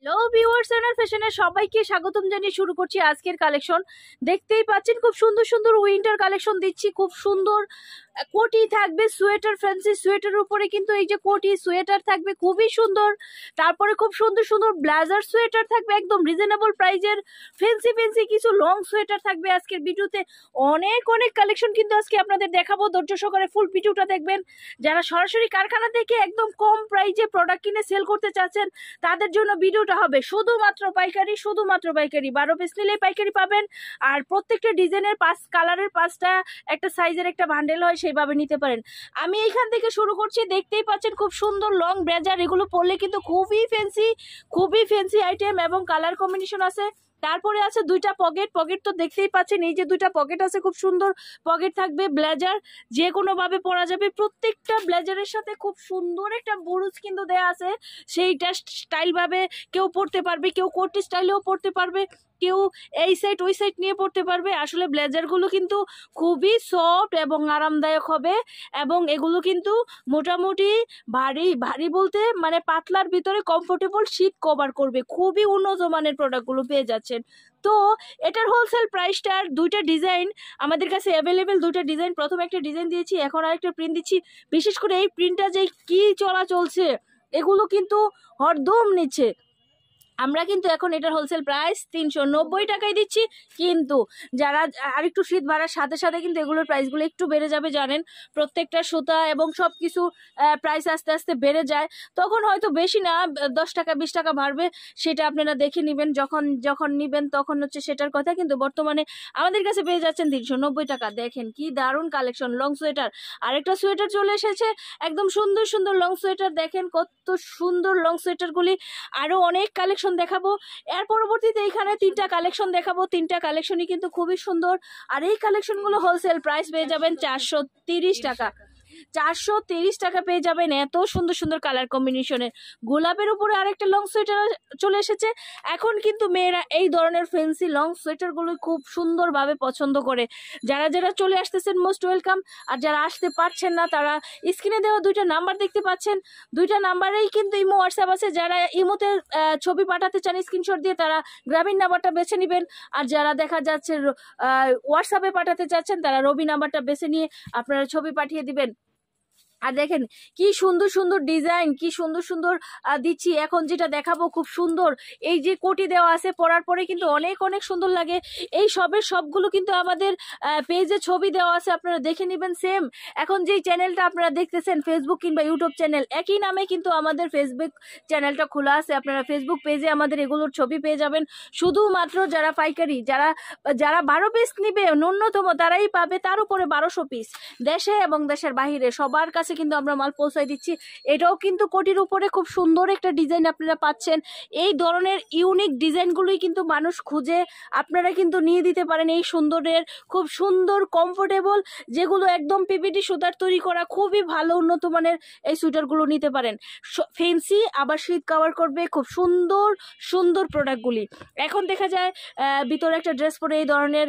Hello viewers, and ফ্যাশনের সবাইকে স্বাগতম জানিয়ে শুরু করছি আজকের কালেকশন। দেখতেই পাচ্ছেন খুব সুন্দর সুন্দর উইন্টার কালেকশন দিচ্ছি। খুব সুন্দর কোটি থাকবে, সোয়েটার, ফ্যান্সি সোয়েটারের উপরে কিন্তু এই যে কোটি সোয়েটার থাকবে খুবই সুন্দর। তারপরে খুব সুন্দর সুন্দর ব্লেজার সোয়েটার থাকবে একদম রিজনেবল প্রাইজের। ফ্যান্সি ফ্যান্সি কিছু লং সোয়েটার থাকবে আজকের ভিডিওতে। অনেক অনেক কালেকশন কিন্তু আজকে আপনাদের দেখাবো, ধৈর্য সহকারে ফুল ভিডিওটা দেখবেন। যারা সরাসরি কারখানা থেকে একদম কম প্রাইজে প্রোডাক্ট কিনে সেল করতে চাচ্ছেন তাদের জন্য ভিডিওটা হবে। শুধুমাত্র পাইকারি, শুধুমাত্র পাইকারি, 12 পিস নিলেই পাইকারি পাবেন। আর প্রত্যেকটা ডিজাইনের 5 কালারের 5টা একটা সাইজের একটা বান্ডেল হয়, সেইভাবে নিতে পারেন। আমি এইখান থেকে শুরু করছি। দেখতেই পাচ্ছেন খুব সুন্দর লং ব্লেজার, এগুলো পরলে কিন্তু খুবই ফ্যান্সি আইটেম এবং কালার কম্বিনেশন আছে। তারপরে আছে দুইটা পকেট। পকেট তো দেখতেই পাচ্ছেন, এই যে দুইটা পকেট আছে, খুব সুন্দর পকেট থাকবে। ব্লেজার যে কোনো ভাবে পরা যাবে। প্রত্যেকটা ব্লেজারের সাথে খুব সুন্দর একটা বুরুজ কিন্তু দেয়া আছে, সেইটা স্টাইল ভাবে কেউ পরতে পারবে, কেউ কোটি স্টাইলেও পরতে পারবে, কেউ এই সাইড ওই সাইড নিয়ে পড়তে পারবে। আসলে ব্লেজারগুলো কিন্তু খুবই সফট এবং আরামদায়ক হবে, এবং এগুলো কিন্তু মোটামুটি ভারী ভারী বলতে মানে পাতলার ভিতরে কমফোর্টেবল শীত কভার করবে। খুবই উন্নত মানের প্রোডাক্টগুলো পেয়ে যাচ্ছেন। তো এটার হোলসেল প্রাইসটার দুইটা ডিজাইন আমাদের কাছে অ্যাভেলেবেল। দুইটা ডিজাইন, প্রথমে একটা ডিজাইন দিয়েছি, এখন আরেকটা প্রিন্ট দিচ্ছি। বিশেষ করে এই প্রিন্টটা যে কি চলছে, এগুলো কিন্তু হরদম নিচ্ছে। আমরা কিন্তু এখন এটার হোলসেল প্রাইস 390 টাকায় দিচ্ছি। কিন্তু যারা আরেকটু শীত বাড়ার সাথে সাথে কিন্তু এগুলোর প্রাইসগুলো একটু বেড়ে যাবে, জানেন। প্রত্যেকটা সুতা এবং সব কিছু প্রাইস আস্তে আস্তে বেড়ে যায়, তখন হয়তো বেশি না 10 টাকা 20 টাকা বাড়বে। সেটা আপনারা দেখে নেবেন, যখন যখন নেবেন তখন হচ্ছে সেটার কথা। কিন্তু বর্তমানে আমাদের কাছে পেয়ে যাচ্ছেন 390 টাকা। দেখেন কি দারুণ কালেকশন, লং সোয়েটার। আরেকটা সোয়েটার চলে এসেছে, একদম সুন্দর সুন্দর লং সোয়েটার। দেখেন কত সুন্দর লং সোয়েটারগুলি। আরো অনেক কালেকশন দেখাবো এর পরবর্তীতে। এখানে 3টা কালেকশন দেখাবো, 3টা কালেকশনই কিন্তু খুবই সুন্দর। আর এই কালেকশনগুলো হোলসেল প্রাইস পেয়ে যাবেন 430 টাকা। 430 টাকা পেয়ে যাবেন এত সুন্দর সুন্দর কালার কম্বিনেশনের। গোলাপের উপরে আরেকটা লং সোয়েটার চলে এসেছে। এখন কিন্তু মেয়েরা এই ধরনের ফ্যান্সি লং সোয়েটারগুলো খুব সুন্দরভাবে পছন্দ করে। যারা যারা চলে আসতেছেন মোস্ট ওয়েলকাম। আর যারা আসতে পারছেন না তারা স্ক্রিনে দেওয়া দুইটা নাম্বার দেখতে পাচ্ছেন, দুইটা নাম্বারেই কিন্তু ইমো হোয়াটসঅ্যাপ আছে। যারা ইমোতে ছবি পাঠাতে চান স্ক্রিনশট দিয়ে তারা গ্রামীণ নাম্বারটা বেছে নেবেন। আর যারা দেখা যাচ্ছে হোয়াটসঅ্যাপে পাঠাতে চাচ্ছেন তারা রবি নাম্বারটা বেছে নিয়ে আপনারা ছবি পাঠিয়ে দিবেন। আর দেখেন কি সুন্দর সুন্দর ডিজাইন, কি সুন্দর সুন্দর দিচ্ছি। এখন যেটা দেখাবো খুব সুন্দর, এই যে কোটি দেওয়া আছে, পরার পরে কিন্তু অনেক অনেক সুন্দর লাগে। এই সবগুলো কিন্তু আমাদের পেজে ছবি দেওয়া আছে, আপনারা দেখে নেবেন। সেম এখন যেই চ্যানেলটা আপনারা দেখতেছেন ফেসবুক কিংবা ইউটিউব চ্যানেল, একই নামে কিন্তু আমাদের ফেসবুক চ্যানেলটা খোলা আছে। আপনারা ফেসবুক পেজে আমাদের এগুলোর ছবি পেয়ে যাবেন। শুধুমাত্র যারা পাইকারি, যারা যারা 12 পিস নিবে ন্যূনতম তারাই পাবে, তার উপরে 1200 পিস দেশে এবং দেশের বাহিরে সবার কাছে কিন্তু আমরা মাল পৌঁছাই দিচ্ছি। এটাও কিন্তু কোটির উপরে খুব সুন্দর একটা ডিজাইন আপনারা পাচ্ছেন। এই ধরনের ইউনিক ডিজাইনগুলোই কিন্তু মানুষ খুঁজে, আপনারা কিন্তু নিয়ে দিতে পারেন। এই সুন্দরের খুব সুন্দর কমফোর্টেবল, যেগুলো একদম পিপিটি সুতার তৈরি করা, খুবই ভালো উন্নত মানের এই সুইটারগুলো নিতে পারেন। ফেন্সি আবার শীত কভার করবে, খুব সুন্দর সুন্দর প্রোডাক্টগুলি। এখন দেখা যায় ভিতরে একটা ড্রেস পরে এই ধরনের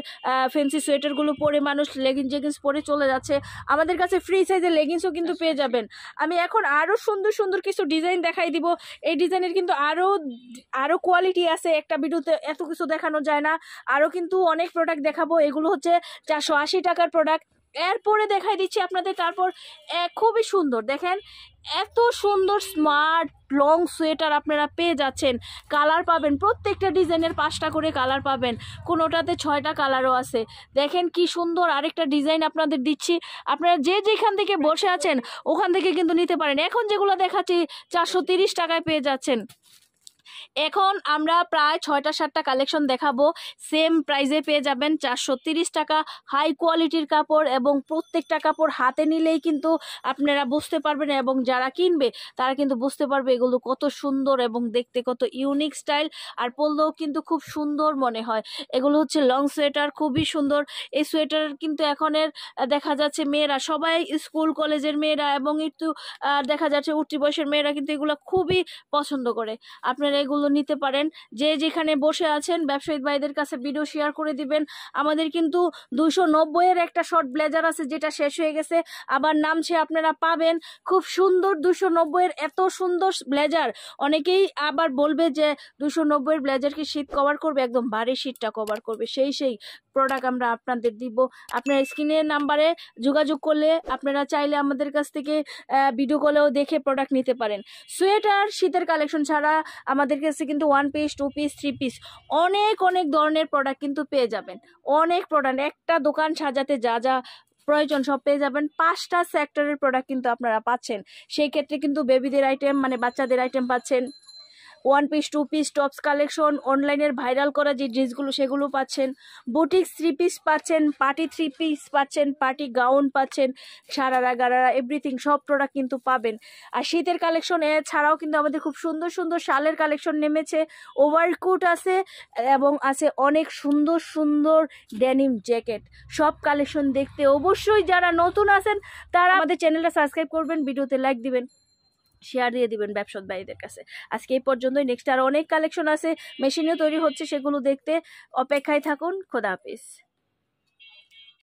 ফেন্সি সোয়েটারগুলো পরে মানুষ জেগিংস পরে চলে যাচ্ছে। আমাদের কাছে ফ্রি সাইজের লেগিংসও কিন্তু পেয়ে যাবেন। আমি এখন আরো সুন্দর সুন্দর কিছু ডিজাইন দেখাই দিব। এই ডিজাইনের কিন্তু আরো কোয়ালিটি আছে, একটা ভিডিওতে এত কিছু দেখানো যায় না। আরো কিন্তু অনেক প্রোডাক্ট দেখাবো। এগুলো হচ্ছে 480 টাকার প্রোডাক্ট। এরপরে দেখাই দিচ্ছি আপনাদের। তারপর খুবই সুন্দর, দেখেন এত সুন্দর স্মার্ট লং সোয়েটার আপনারা পেয়ে যাচ্ছেন। কালার পাবেন, প্রত্যেকটা ডিজাইনের 5টা করে কালার পাবেন, কোনোটাতে 6টা কালারও আছে। দেখেন কি সুন্দর আরেকটা ডিজাইন আপনাদের দিচ্ছি। আপনারা যে যেখান থেকে বসে আছেন ওখান থেকে কিন্তু নিতে পারেন। এখন যেগুলো দেখাচ্ছি 430 টাকায় পেয়ে যাচ্ছেন। এখন আমরা প্রায় 6টা 7টা কালেকশন দেখাবো, সেম প্রাইসে পেয়ে যাবেন 430 টাকা। হাই কোয়ালিটির কাপড়, এবং প্রত্যেকটা কাপড় হাতে নিলেই কিন্তু আপনারা বুঝতে পারবেন, এবং যারা কিনবে তারা কিন্তু বুঝতে পারবে এগুলো কত সুন্দর এবং দেখতে কত ইউনিক স্টাইল। আর পরলেও কিন্তু খুব সুন্দর মনে হয়। এগুলো হচ্ছে লং সোয়েটার, খুবই সুন্দর। এই সোয়েটার কিন্তু এখনের দেখা যাচ্ছে মেয়েরা সবাই, স্কুল কলেজের মেয়েরা এবং একটু দেখা যাচ্ছে উঠতি বয়সের মেয়েরা কিন্তু এগুলো খুবই পছন্দ করে। আপনারা সেগুলো নিতে পারেন। যে যেখানে বসে আছেন ব্যবসায়ী ভাইদের কাছে ভিডিও শেয়ার করে দিবেন। আমাদের কিন্তু 290-এর একটা শর্ট ব্লেজার আছে যেটা শেষ হয়ে গেছে, আবার নামছে, আপনারা পাবেন। খুব সুন্দর 290-এর এত সুন্দর ব্লেজার। অনেকেই আবার বলবে যে 290-এর ব্লেজার কি শীত কভার করবে? একদম ভারী শীতটা কভার করবে। সেই প্রোডাক্ট আমরা আপনাদের দিব। আপনার স্ক্রিনের নাম্বারে যোগাযোগ করলে আপনারা চাইলে আমাদের কাছ থেকে ভিডিও কলেও দেখে প্রোডাক্ট নিতে পারেন। সোয়েটার শীতের কালেকশন ছাড়া আমাদের কাছে কিন্তু 1 পিস, 2 পিস, 3 পিস অনেক ধরনের প্রোডাক্ট কিন্তু পেয়ে যাবেন। অনেক প্রোডাক্ট, একটা দোকান সাজাতে যা যা প্রয়োজন সব পেয়ে যাবেন। 5টা সেক্টরের প্রোডাক্ট কিন্তু আপনারা পাচ্ছেন। সেই ক্ষেত্রে কিন্তু বেবিদের আইটেম মানে বাচ্চাদের আইটেম পাচ্ছেন, 1 পিস, 2 পিস, টপস কালেকশন, অনলাইনের ভাইরাল করা যে ড্রেসগুলো সেগুলো পাচ্ছেন, বুটিক 3 পিস পাচ্ছেন, পার্টি 3 পিস পাচ্ছেন, পার্টি গাউন পাচ্ছেন, সারারা গারারা এভরিথিং সব প্রোডাক্ট কিন্তু পাবেন। আর শীতের কালেকশন ছাড়াও কিন্তু আমাদের খুব সুন্দর সুন্দর শালের কালেকশন নেমেছে। ওভারকোট আছে এবং আছে অনেক সুন্দর সুন্দর ডেনিম জ্যাকেট। সব কালেকশন দেখতে অবশ্যই যারা নতুন আছেন তারা আমাদের চ্যানেলটা সাবস্ক্রাইব করবেন, ভিডিওতে লাইক দিবেন, শেয়ার দিয়ে দিবেন ব্যবসায়ী ভাইদের কাছে। আজকে এই পর্যন্তই। নেক্সট আরো অনেক কালেকশন আছে, মেশিনেও তৈরি হচ্ছে, সেগুলো দেখতে অপেক্ষায় থাকুন। খোদা হাফিজ।